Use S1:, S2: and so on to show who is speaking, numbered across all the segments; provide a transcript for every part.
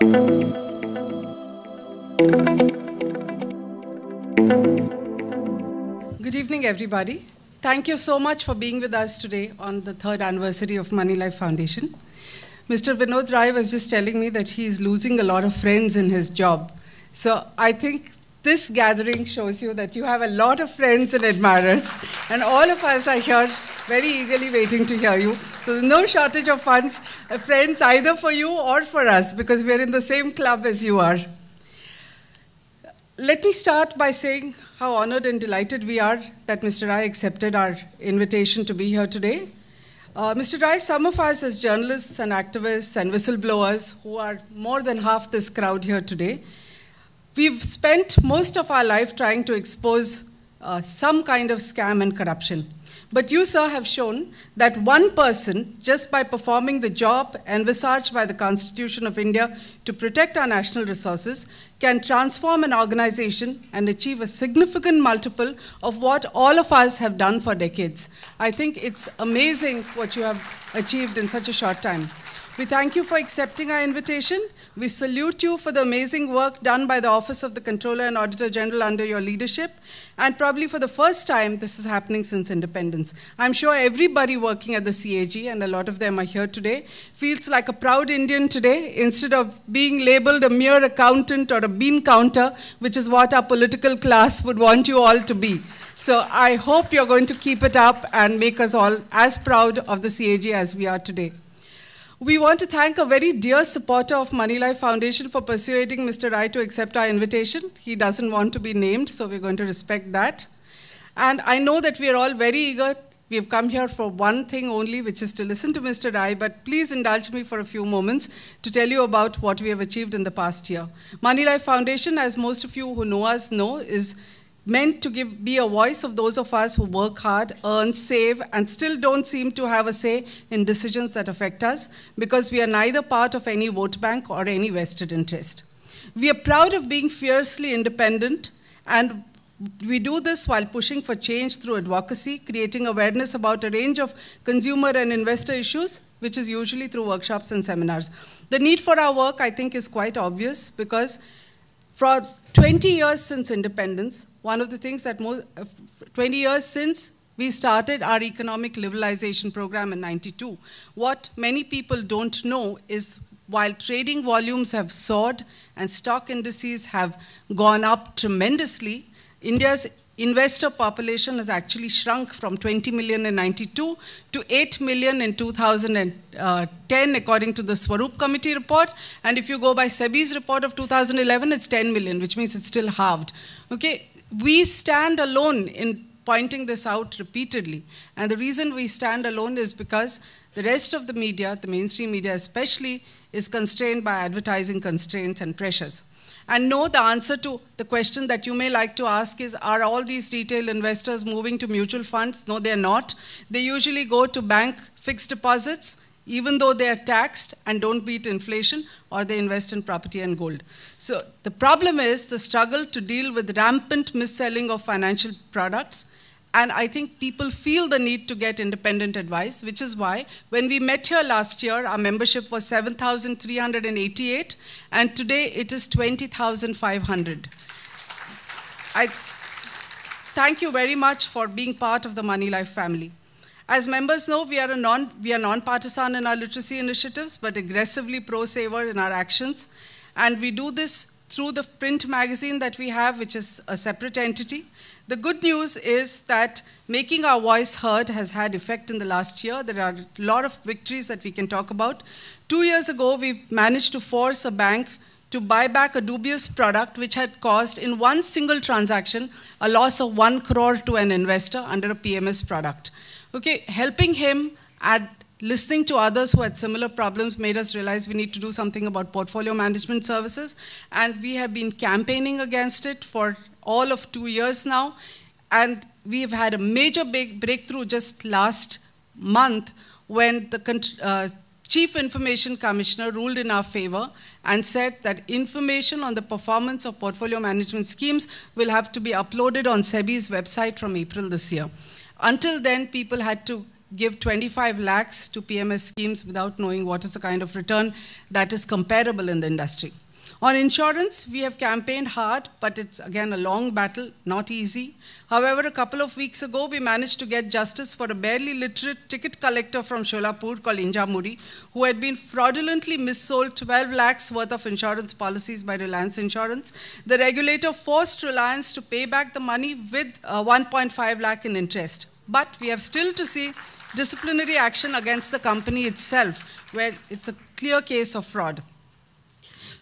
S1: Good evening, everybody. Thank you so much for being with us today on the 3rd anniversary of Money Life Foundation. Mr. Vinod Rai was just telling me that he is losing a lot of friends in his job. So I think this gathering shows you that you have a lot of friends and admirers, and all of us are here very eagerly waiting to hear you. So there's no shortage of friends either for you or for us, because we're in the same club as you are. Let me start by saying how honored and delighted we are that Mr. Rai accepted our invitation to be here today. Mr. Rai, some of us as journalists and activists and whistleblowers, who are more than half this crowd here today, we've spent most of our life trying to expose some kind of scam and corruption. But you, sir, have shown that one person, just by performing the job envisaged by the Constitution of India to protect our national resources, can transform an organization and achieve a significant multiple of what all of us have done for decades. I think it's amazing what you have achieved in such a short time. We thank you for accepting our invitation. We salute you for the amazing work done by the Office of the Comptroller and Auditor General under your leadership. And probably for the first time, this is happening since independence. I'm sure everybody working at the CAG, and a lot of them are here today, feels like a proud Indian today, instead of being labeled a mere accountant or a bean counter, which is what our political class would want you all to be. So I hope you're going to keep it up and make us all as proud of the CAG as we are today. We want to thank a very dear supporter of Money Life Foundation for persuading Mr. Rai to accept our invitation. He doesn't want to be named, so we're going to respect that. And I know that we are all very eager. We have come here for one thing only, which is to listen to Mr. Rai, but please indulge me for a few moments to tell you about what we have achieved in the past year. Money Life Foundation, as most of you who know us know, is meant to be a voice of those of us who work hard, earn, save, and still don't seem to have a say in decisions that affect us, because we are neither part of any vote bank or any vested interest. We are proud of being fiercely independent, and we do this while pushing for change through advocacy, creating awareness about a range of consumer and investor issues, which is usually through workshops and seminars. The need for our work, I think, is quite obvious, because for 20 years since independence, one of the things that 20 years since we started our economic liberalization program in '92, what many people don't know is while trading volumes have soared and stock indices have gone up tremendously, India's investor population has actually shrunk from 20 million in '92 to 8 million in 2010, according to the Swaroop Committee report. And if you go by SEBI's report of 2011, it's 10 million, which means it's still halved. Okay, we stand alone in pointing this out repeatedly. And the reason we stand alone is because the rest of the media, the mainstream media especially, is constrained by advertising constraints and pressures. And no, the answer to the question that you may like to ask is, are all these retail investors moving to mutual funds? No, they're not. They usually go to bank fixed deposits, even though they are taxed and don't beat inflation, or they invest in property and gold. So the problem is the struggle to deal with rampant mis-selling of financial products. And I think people feel the need to get independent advice, which is why when we met here last year, our membership was 7,388, and today it is 20,500. I thank you very much for being part of the Money Life family. As members know, we are non-partisan in our literacy initiatives, but aggressively pro-saver in our actions. And we do this through the print magazine that we have, which is a separate entity. The good news is that making our voice heard has had effect in the last year. There are a lot of victories that we can talk about. 2 years ago, we managed to force a bank to buy back a dubious product which had caused, in one single transaction, a loss of 1 crore to an investor under a PMS product. Okay, helping him and listening to others who had similar problems made us realize we need to do something about portfolio management services. And we have been campaigning against it for all of 2 years now. And we've had a major big breakthrough just last month when the Chief Information Commissioner ruled in our favor and said that information on the performance of portfolio management schemes will have to be uploaded on SEBI's website from April this year. Until then, people had to give 25 lakhs to PMS schemes without knowing what is the kind of return that is comparable in the industry. On insurance, we have campaigned hard, but it's again a long battle, not easy. However, a couple of weeks ago, we managed to get justice for a barely literate ticket collector from Sholapur called Inja Muri, who had been fraudulently missold 12 lakhs worth of insurance policies by Reliance Insurance. The regulator forced Reliance to pay back the money with 1.5 lakh in interest. But we have still to see disciplinary action against the company itself, where it's a clear case of fraud.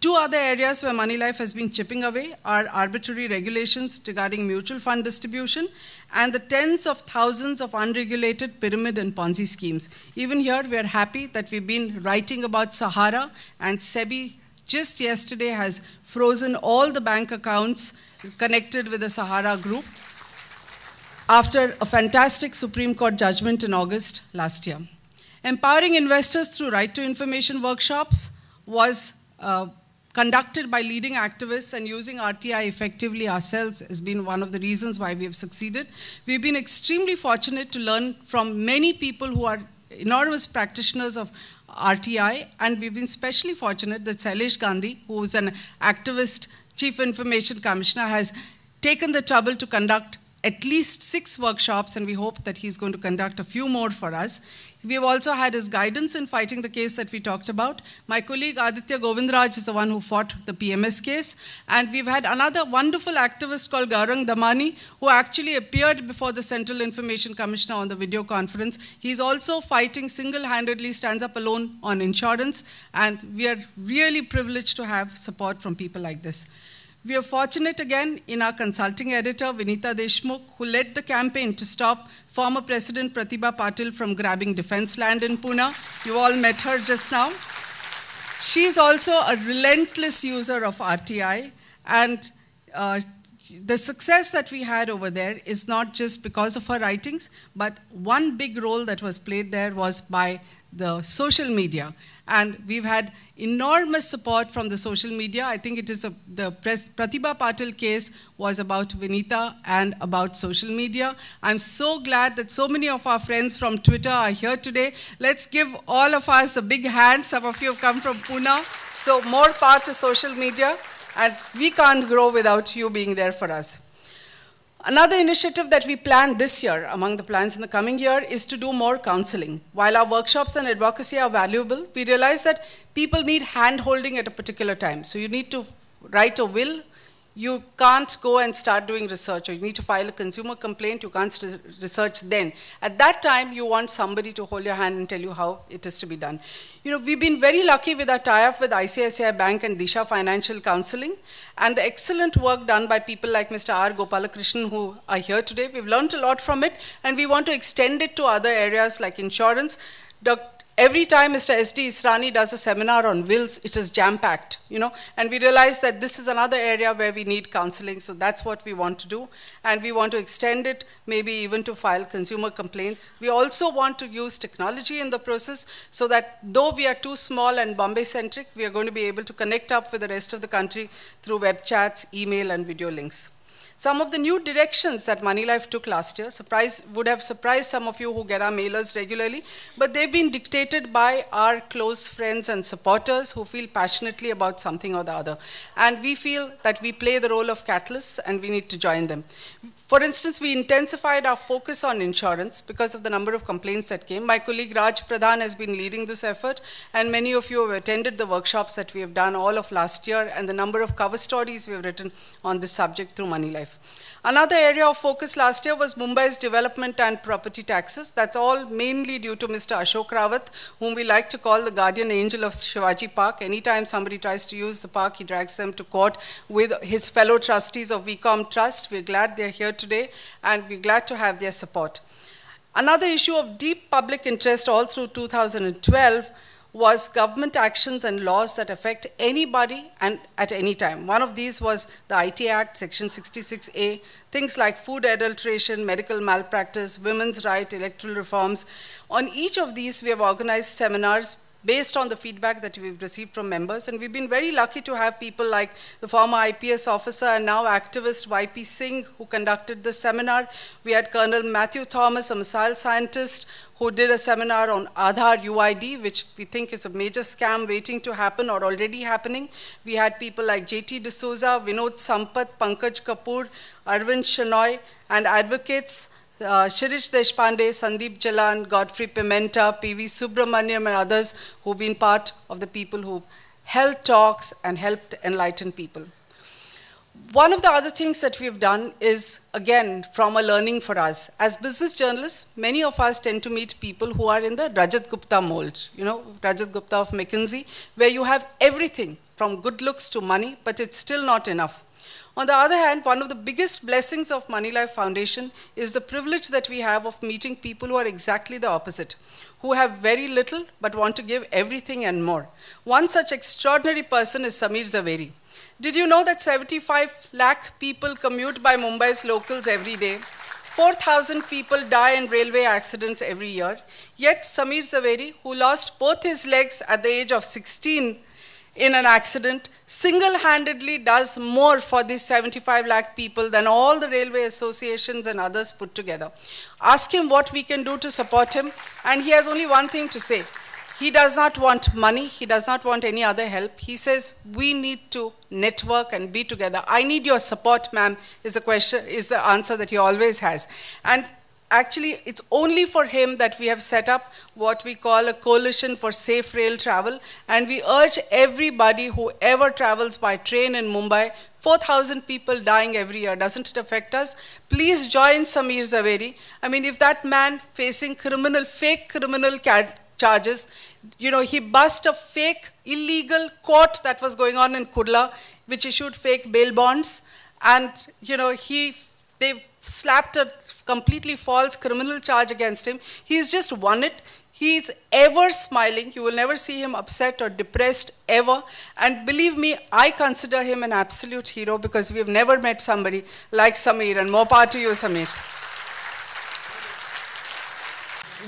S1: Two other areas where Moneylife has been chipping away are arbitrary regulations regarding mutual fund distribution and the tens of thousands of unregulated pyramid and Ponzi schemes. Even here, we are happy that we've been writing about Sahara, and SEBI just yesterday has frozen all the bank accounts connected with the Sahara group after a fantastic Supreme Court judgment in August last year. Empowering investors through right to information workshops was conducted by leading activists, and using RTI effectively ourselves has been one of the reasons why we have succeeded. We've been extremely fortunate to learn from many people who are enormous practitioners of RTI, and we've been especially fortunate that Shailesh Gandhi, who is an activist Chief Information Commissioner, has taken the trouble to conduct at least 6 workshops, and we hope that he's going to conduct a few more for us. We have also had his guidance in fighting the case that we talked about. My colleague Aditya Govindraj is the one who fought the PMS case, and we've had another wonderful activist called Gaurang Damani, who actually appeared before the Central Information Commissioner on the video conference. He's also fighting single-handedly, stands up alone on insurance, and we are really privileged to have support from people like this. We are fortunate again in our consulting editor, Vinita Deshmukh, who led the campaign to stop former President Pratibha Patil from grabbing defense land in Pune. You all met her just now. She is also a relentless user of RTI, and the success that we had over there is not just because of her writings, but one big role that was played there was by the social media. And we've had enormous support from the social media. I think it is the Pratibha Patil case was about Vinita and about social media. I'm so glad that so many of our friends from Twitter are here today. Let's give all of us a big hand. Some of you have come from Pune. So more power to social media. And we can't grow without you being there for us. Another initiative that we planned this year, among the plans in the coming year, is to do more counseling. While our workshops and advocacy are valuable, we realize that people need hand-holding at a particular time. So you need to write a will. You can't go and start doing research, or you need to file a consumer complaint. You can't research then. At that time, you want somebody to hold your hand and tell you how it is to be done. You know, we've been very lucky with our tie-up with ICICI Bank and Disha Financial Counseling, and the excellent work done by people like Mr. R. Gopalakrishnan, who are here today. We've learned a lot from it, and we want to extend it to other areas like insurance. Every time Mr. S.D. Israni does a seminar on wills, it is jam-packed, you know, and we realize that this is another area where we need counseling, so that's what we want to do, and we want to extend it, maybe even to file consumer complaints. We also want to use technology in the process so that though we are too small and Bombay-centric, we are going to be able to connect up with the rest of the country through web chats, email, and video links. Some of the new directions that Moneylife took last year would have surprised some of you who get our mailers regularly, but they've been dictated by our close friends and supporters who feel passionately about something or the other. And we feel that we play the role of catalysts and we need to join them. For instance, we intensified our focus on insurance because of the number of complaints that came. My colleague Raj Pradhan has been leading this effort, and many of you have attended the workshops that we have done all of last year, and the number of cover stories we have written on this subject through Moneylife. Another area of focus last year was Mumbai's development and property taxes. That's all mainly due to Mr. Ashok Rawat, whom we like to call the guardian angel of Shivaji Park. Anytime somebody tries to use the park, he drags them to court with his fellow trustees of VCOM Trust. We're glad they're here today, and we're glad to have their support. Another issue of deep public interest all through 2012 was government actions and laws that affect anybody and at any time. One of these was the IT Act, Section 66A, things like food adulteration, medical malpractice, women's rights, electoral reforms. On each of these, we have organized seminars based on the feedback that we've received from members. And we've been very lucky to have people like the former IPS officer and now activist YP Singh, who conducted the seminar. We had Colonel Matthew Thomas, a missile scientist, who did a seminar on Aadhaar UID, which we think is a major scam waiting to happen or already happening. We had people like JT D'Souza, Vinod Sampath, Pankaj Kapoor, Arvind Shenoy, and advocates Shirish Deshpande, Sandeep Jalan, Godfrey Pimenta, PV Subramaniam, and others who've been part of the people who held talks and helped enlighten people. One of the other things that we've done is, again, from a learning for us. As business journalists, many of us tend to meet people who are in the Rajat Gupta mold, you know, Rajat Gupta of McKinsey, where you have everything from good looks to money, but it's still not enough. On the other hand, one of the biggest blessings of Moneylife Foundation is the privilege that we have of meeting people who are exactly the opposite, who have very little but want to give everything and more. One such extraordinary person is Samir Zaveri. Did you know that 75 lakh people commute by Mumbai's locals every day? 4,000 people die in railway accidents every year. Yet Samir Zaveri, who lost both his legs at the age of 16 in an accident, single-handedly does more for these 75 lakh people than all the railway associations and others put together. Ask him what we can do to support him, and he has only one thing to say. He does not want money. He does not want any other help. He says, we need to network and be together. I need your support, ma'am, is the answer that he always has. And actually, it's only for him that we have set up what we call a coalition for safe rail travel. And we urge everybody who ever travels by train in Mumbai, 4,000 people dying every year, doesn't it affect us? Please join Samir Zaveri. I mean, if that man facing fake criminal charges, you know, he bust a fake illegal court that was going on in Kurla, which issued fake bail bonds. And, you know, they slapped a completely false criminal charge against him. He's just won it. He's ever smiling. You will never see him upset or depressed ever. And believe me, I consider him an absolute hero because we have never met somebody like Samir, and more power to you, Samir.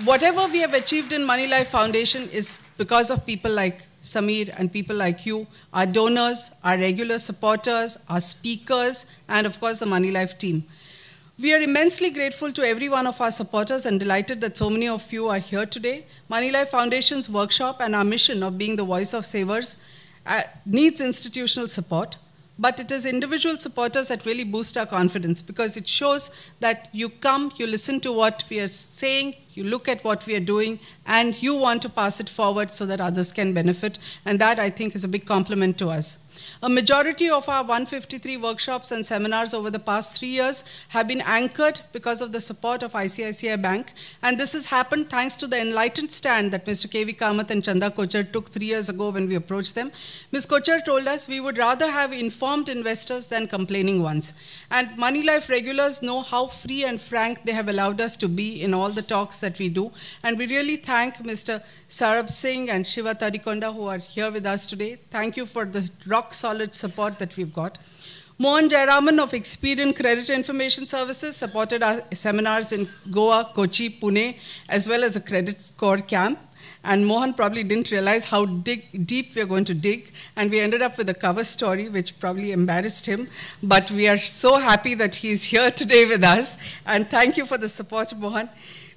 S1: Whatever we have achieved in Moneylife Foundation is because of people like Samir and people like you, our donors, our regular supporters, our speakers, and of course the Moneylife team. We are immensely grateful to every one of our supporters and delighted that so many of you are here today. Moneylife Foundation's workshop and our mission of being the voice of savers needs institutional support, but it is individual supporters that really boost our confidence because it shows that you come, you listen to what we are saying, you look at what we are doing, and you want to pass it forward so that others can benefit. And that, I think, is a big compliment to us. A majority of our 153 workshops and seminars over the past 3 years have been anchored because of the support of ICICI Bank. And this has happened thanks to the enlightened stand that Mr. K.V. Kamath and Chanda Kochar took 3 years ago when we approached them. Ms. Kochar told us we would rather have informed investors than complaining ones. And Moneylife regulars know how free and frank they have allowed us to be in all the talks that we do. And we really thank Mr. Sarab Singh and Shiva Tarikonda who are here with us today. Thank you for the rock-solid support that we've got. Mohan Jayaraman of Experian Credit Information Services supported our seminars in Goa, Kochi, Pune, as well as a credit score camp. And Mohan probably didn't realize how deep we're going to dig. And we ended up with a cover story, which probably embarrassed him. But we are so happy that he's here today with us. And thank you for the support, Mohan.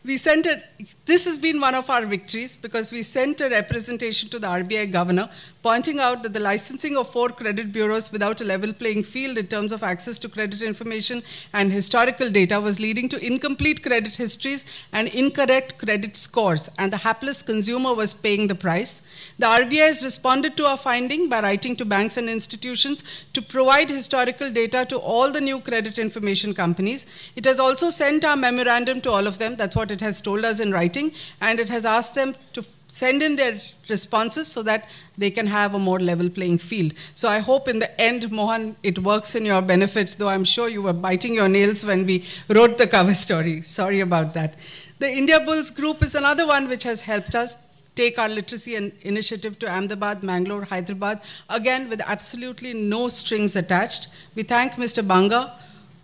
S1: This has been one of our victories because we sent a representation to the RBI governor pointing out that the licensing of 4 credit bureaus without a level playing field in terms of access to credit information and historical data was leading to incomplete credit histories and incorrect credit scores, and the hapless consumer was paying the price. The RBI has responded to our finding by writing to banks and institutions to provide historical data to all the new credit information companies. It has also sent our memorandum to all of them. That's what it has told us in writing, and it has asked them to send in their responses so that they can have a more level playing field. So I hope in the end, Mohan, it works in your benefit, though I'm sure you were biting your nails when we wrote the cover story. Sorry about that. The India Bulls group is another one which has helped us take our literacy initiative to Ahmedabad, Mangalore, Hyderabad, again with absolutely no strings attached. We thank Mr. Banga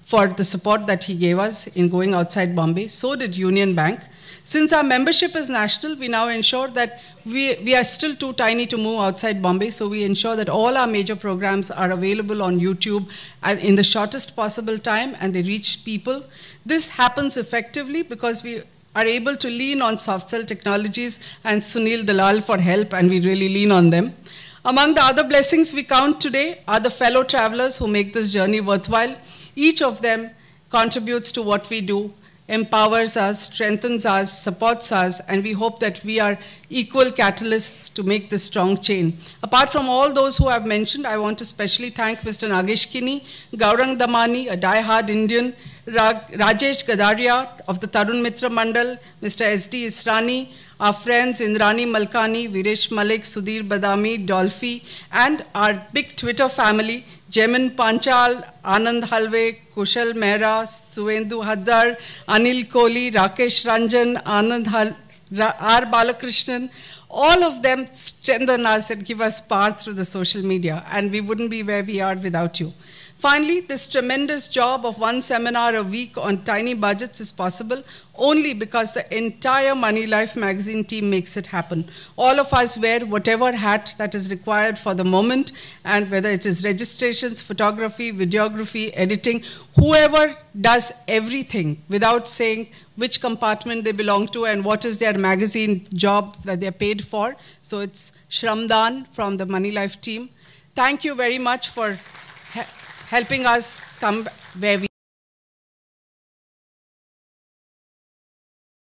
S1: for the support that he gave us in going outside Bombay. So did Union Bank. Since our membership is national, we now ensure that we are still too tiny to move outside Bombay, so we ensure that all our major programs are available on YouTube in the shortest possible time and they reach people. This happens effectively because we are able to lean on soft cell technologies and Sunil Dalal for help, and we really lean on them. Among the other blessings we count today are the fellow travelers who make this journey worthwhile. Each of them contributes to what we do, empowers us, strengthens us, supports us, and we hope that we are equal catalysts to make this strong chain. Apart from all those who I've mentioned, I want to specially thank Mr. Nagesh Kini, Gaurang Damani, a die-hard Indian, Rajesh Gadaria of the Tarun Mitra Mandal, Mr. S.D. Israni, our friends Indrani Malkani, Viresh Malik, Sudhir Badami, Dolphy, and our big Twitter family, Jemin Panchal, Anand Halve, Kushal Mehra, Suvendu Haddar, Anil Kohli, Rakesh Ranjan, R. Balakrishnan. All of them strengthen us and give us power through the social media, and we wouldn't be where we are without you. Finally, this tremendous job of one seminar a week on tiny budgets is possible only because the entire Money Life magazine team makes it happen. All of us wear whatever hat that is required for the moment, and whether it is registrations, photography, videography, editing, whoever does everything without saying which compartment they belong to and what is their magazine job that they're paid for. So it's Shramdan from the Money Life team. Thank you very much for helping us come where we